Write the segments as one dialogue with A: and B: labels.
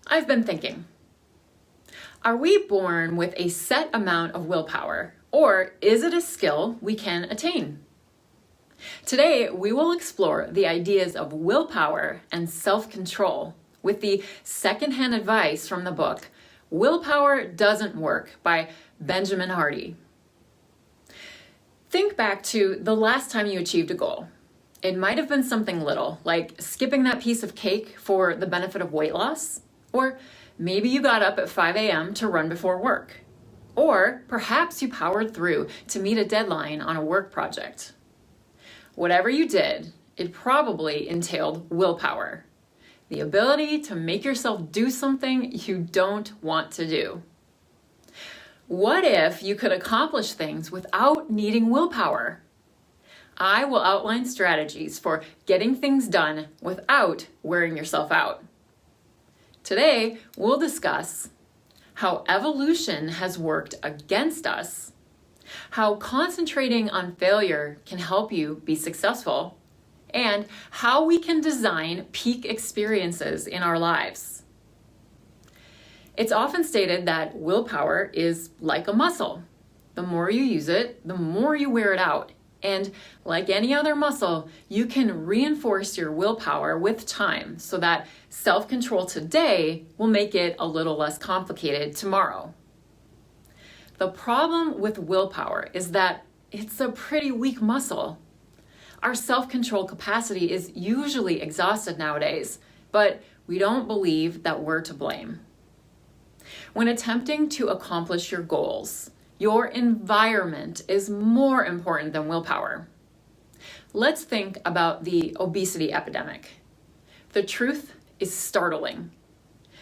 A: I've been thinking, are we born with a set amount of willpower, or is it a skill we can attain? Today, we will explore the ideas of willpower and self-control with the secondhand advice from the book, Willpower Doesn't Work by Benjamin Hardy. Think back to the last time you achieved a goal. It might have been something little, like skipping that piece of cake for the benefit of weight loss, or maybe you got up at 5 a.m. to run before work, or perhaps you powered through to meet a deadline on a work project. Whatever you did, it probably entailed willpower, the ability to make yourself do something you don't want to do. What if you could accomplish things without needing willpower? I will outline strategies for getting things done without wearing yourself out. Today, we'll discuss how evolution has worked against us, how concentrating on failure can help you be successful, and how we can design peak experiences in our lives. It's often stated that willpower is like a muscle. The more you use it, the more you wear it out. And like any other muscle, you can reinforce your willpower with time so that self-control today will make it a little less complicated tomorrow. The problem with willpower is that it's a pretty weak muscle. Our self-control capacity is usually exhausted nowadays, but we don't believe that we're to blame. When attempting to accomplish your goals, your environment is more important than willpower. Let's think about the obesity epidemic. The truth is startling.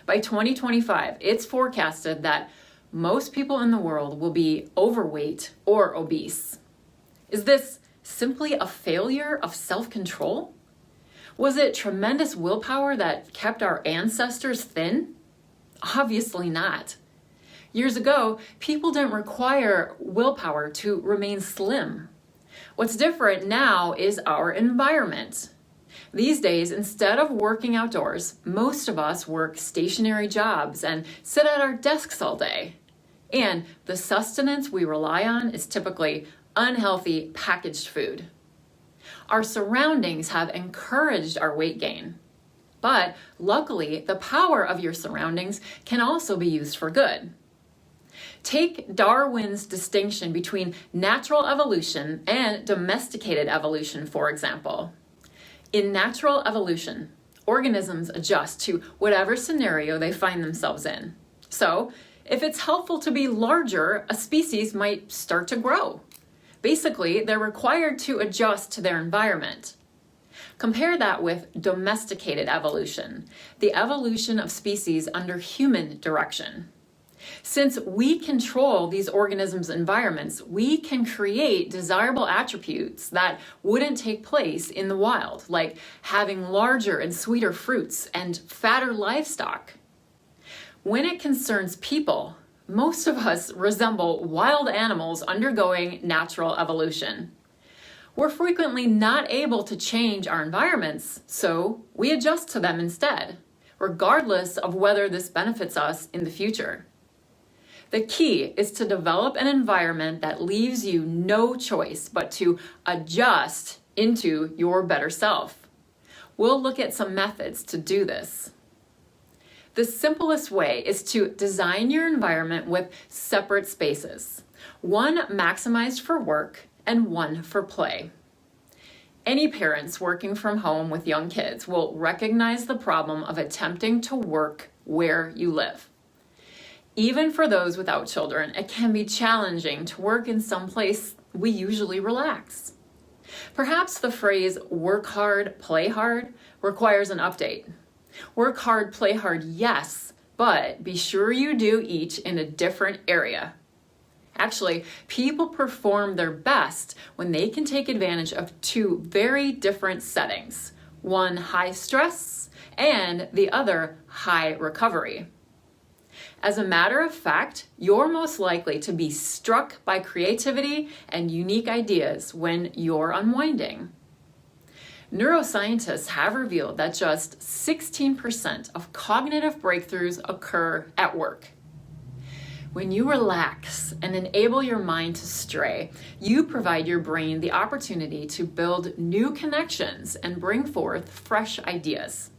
A: By 2025, it's forecasted that most people in the world will be overweight or obese. Is this simply a failure of self-control? Was it tremendous willpower that kept our ancestors thin? Obviously not. Years ago, people didn't require willpower to remain slim. What's different now is our environment. These days, instead of working outdoors, most of us work stationary jobs and sit at our desks all day. And the sustenance we rely on is typically unhealthy packaged food. Our surroundings have encouraged our weight gain. But luckily, the power of your surroundings can also be used for good. Take Darwin's distinction between natural evolution and domesticated evolution, for example. In natural evolution, organisms adjust to whatever scenario they find themselves in. So, if it's helpful to be larger, a species might start to grow. Basically, they're required to adjust to their environment. Compare that with domesticated evolution, the evolution of species under human direction. Since we control these organisms' environments, we can create desirable attributes that wouldn't take place in the wild, like having larger and sweeter fruits and fatter livestock. When it concerns people, most of us resemble wild animals undergoing natural evolution. We're frequently not able to change our environments, so we adjust to them instead, regardless of whether this benefits us in the future. The key is to develop an environment that leaves you no choice but to adjust into your better self. We'll look at some methods to do this. The simplest way is to design your environment with separate spaces, one maximized for work and one for play. Any parents working from home with young kids will recognize the problem of attempting to work where you live. Even for those without children, it can be challenging to work in some place we usually relax. Perhaps the phrase "work hard, play hard" requires an update. Work hard, play hard, yes, but be sure you do each in a different area. Actually, people perform their best when they can take advantage of two very different settings, one high stress and the other high recovery. As a matter of fact, you're most likely to be struck by creativity and unique ideas when you're unwinding. Neuroscientists have revealed that just 16% of cognitive breakthroughs occur at work. When you relax and enable your mind to stray, you provide your brain the opportunity to build new connections and bring forth fresh ideas.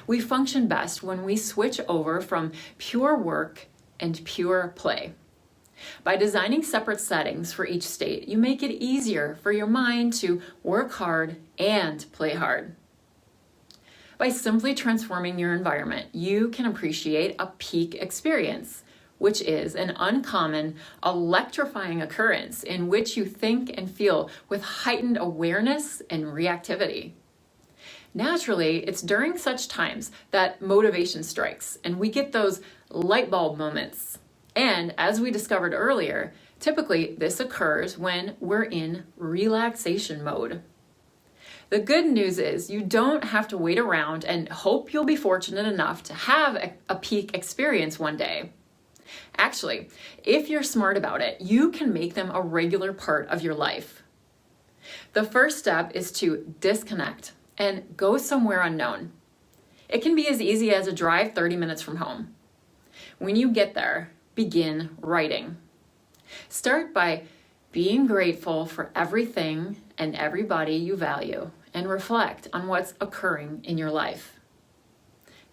A: We function best when we switch over from pure work and pure play. By designing separate settings for each state, you make it easier for your mind to work hard and play hard. By simply transforming your environment, you can appreciate a peak experience, which is an uncommon, electrifying occurrence in which you think and feel with heightened awareness and reactivity. Naturally, it's during such times that motivation strikes and we get those light bulb moments. And as we discovered earlier, typically this occurs when we're in relaxation mode. The good news is you don't have to wait around and hope you'll be fortunate enough to have a peak experience one day. Actually, if you're smart about it, you can make them a regular part of your life. The first step is to disconnect and go somewhere unknown. It can be as easy as a drive 30 minutes from home. When you get there, begin writing. Start by being grateful for everything and everybody you value and reflect on what's occurring in your life.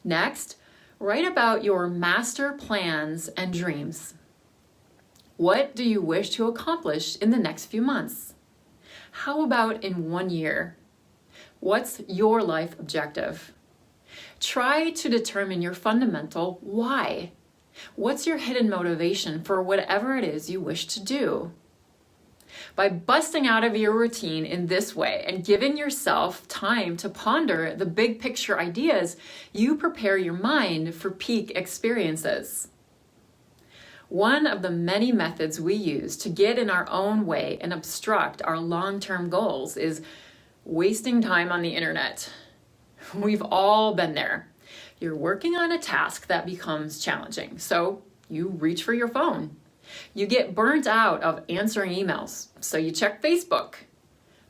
A: Next, write about your master plans and dreams. What do you wish to accomplish in the next few months? How about in 1 year? What's your life objective? Try to determine your fundamental why. What's your hidden motivation for whatever it is you wish to do? By busting out of your routine in this way and giving yourself time to ponder the big picture ideas, you prepare your mind for peak experiences. One of the many methods we use to get in our own way and obstruct our long-term goals is wasting time on the internet. We've all been there. You're working on a task that becomes challenging, so you reach for your phone. You get burnt out of answering emails, so you check Facebook.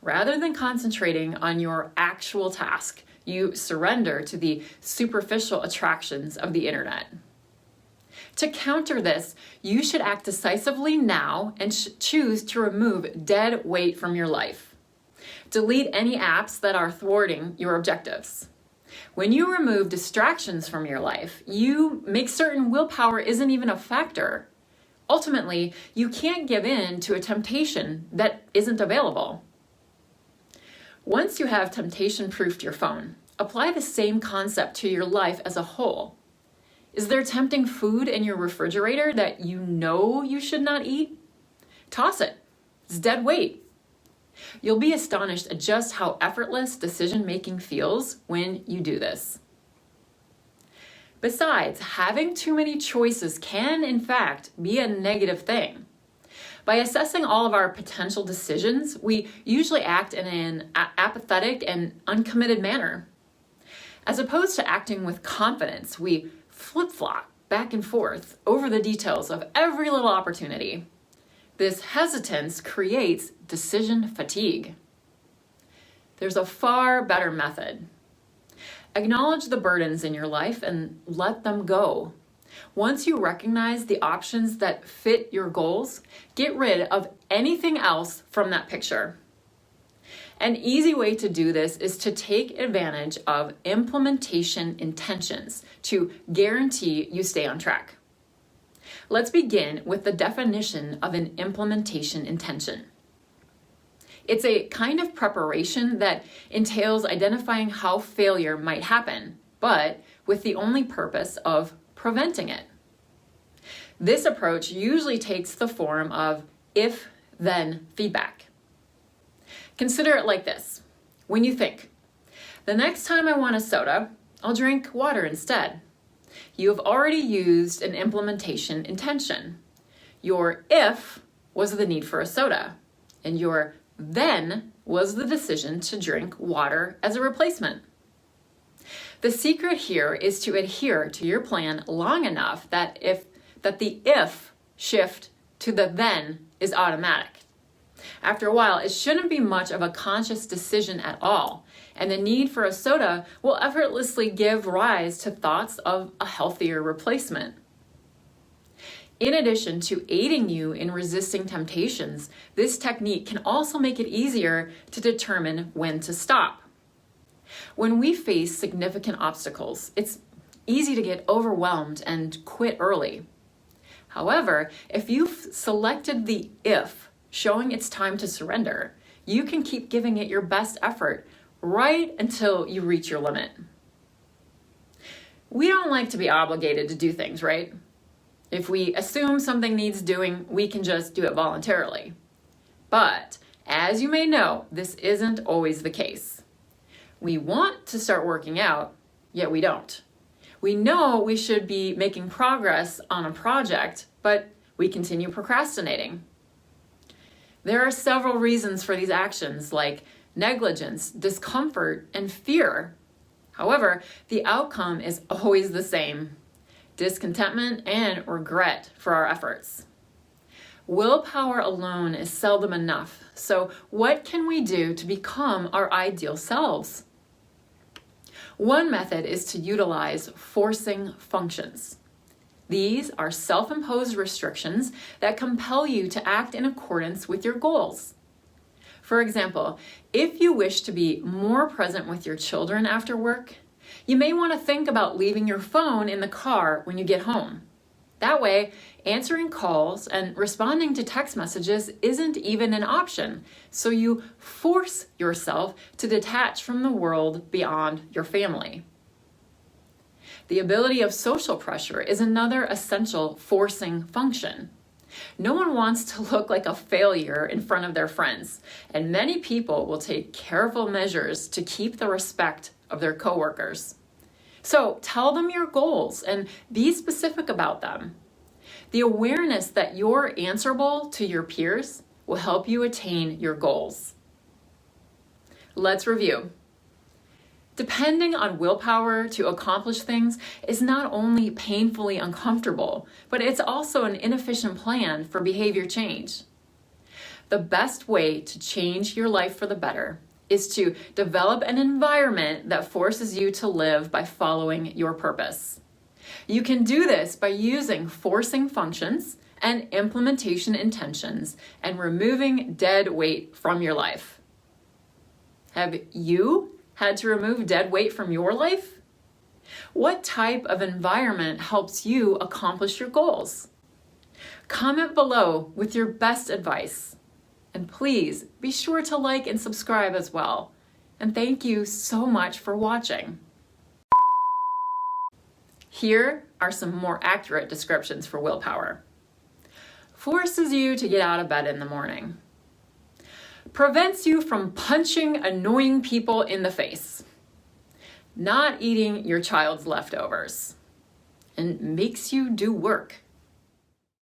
A: Rather than concentrating on your actual task, you surrender to the superficial attractions of the internet. To counter this, you should act decisively now and choose to remove dead weight from your life. Delete any apps that are thwarting your objectives. When you remove distractions from your life, you make certain willpower isn't even a factor. Ultimately, you can't give in to a temptation that isn't available. Once you have temptation-proofed your phone, apply the same concept to your life as a whole. Is there tempting food in your refrigerator that you know you should not eat? Toss it. It's dead weight. You'll be astonished at just how effortless decision-making feels when you do this. Besides, having too many choices can, in fact, be a negative thing. By assessing all of our potential decisions, we usually act in an apathetic and uncommitted manner. As opposed to acting with confidence, we flip-flop back and forth over the details of every little opportunity. This hesitance creates decision fatigue. There's a far better method. Acknowledge the burdens in your life and let them go. Once you recognize the options that fit your goals, get rid of anything else from that picture. An easy way to do this is to take advantage of implementation intentions to guarantee you stay on track. Let's begin with the definition of an implementation intention. It's a kind of preparation that entails identifying how failure might happen, but with the only purpose of preventing it. This approach usually takes the form of if-then feedback. Consider it like this. When you think, the next time I want a soda, I'll drink water instead. You have already used an implementation intention. Your if was the need for a soda, and your then was the decision to drink water as a replacement. The secret here is to adhere to your plan long enough that the if shift to the then is automatic. After a while, it shouldn't be much of a conscious decision at all, and the need for a soda will effortlessly give rise to thoughts of a healthier replacement. In addition to aiding you in resisting temptations, this technique can also make it easier to determine when to stop. When we face significant obstacles, it's easy to get overwhelmed and quit early. However, if you've selected the if, showing it's time to surrender, you can keep giving it your best effort right until you reach your limit. We don't like to be obligated to do things, right? If we assume something needs doing, we can just do it voluntarily. But as you may know, this isn't always the case. We want to start working out, yet we don't. We know we should be making progress on a project, but we continue procrastinating. There are several reasons for these actions, like negligence, discomfort, and fear. However, the outcome is always the same: discontentment and regret for our efforts. Willpower alone is seldom enough, so what can we do to become our ideal selves? One method is to utilize forcing functions. These are self-imposed restrictions that compel you to act in accordance with your goals. For example, if you wish to be more present with your children after work, you may want to think about leaving your phone in the car when you get home. That way, answering calls and responding to text messages isn't even an option, so you force yourself to detach from the world beyond your family. The ability of social pressure is another essential forcing function. No one wants to look like a failure in front of their friends, and many people will take careful measures to keep the respect of their coworkers. So tell them your goals and be specific about them. The awareness that you're answerable to your peers will help you attain your goals. Let's review. Depending on willpower to accomplish things is not only painfully uncomfortable, but it's also an inefficient plan for behavior change. The best way to change your life for the better is to develop an environment that forces you to live by following your purpose. You can do this by using forcing functions and implementation intentions and removing dead weight from your life. Have you had to remove dead weight from your life? What type of environment helps you accomplish your goals? Comment below with your best advice. And please be sure to like and subscribe as well. And thank you so much for watching. Here are some more accurate descriptions for willpower. Forces you to get out of bed in the morning. Prevents you from punching annoying people in the face. Not eating your child's leftovers. And makes you do work.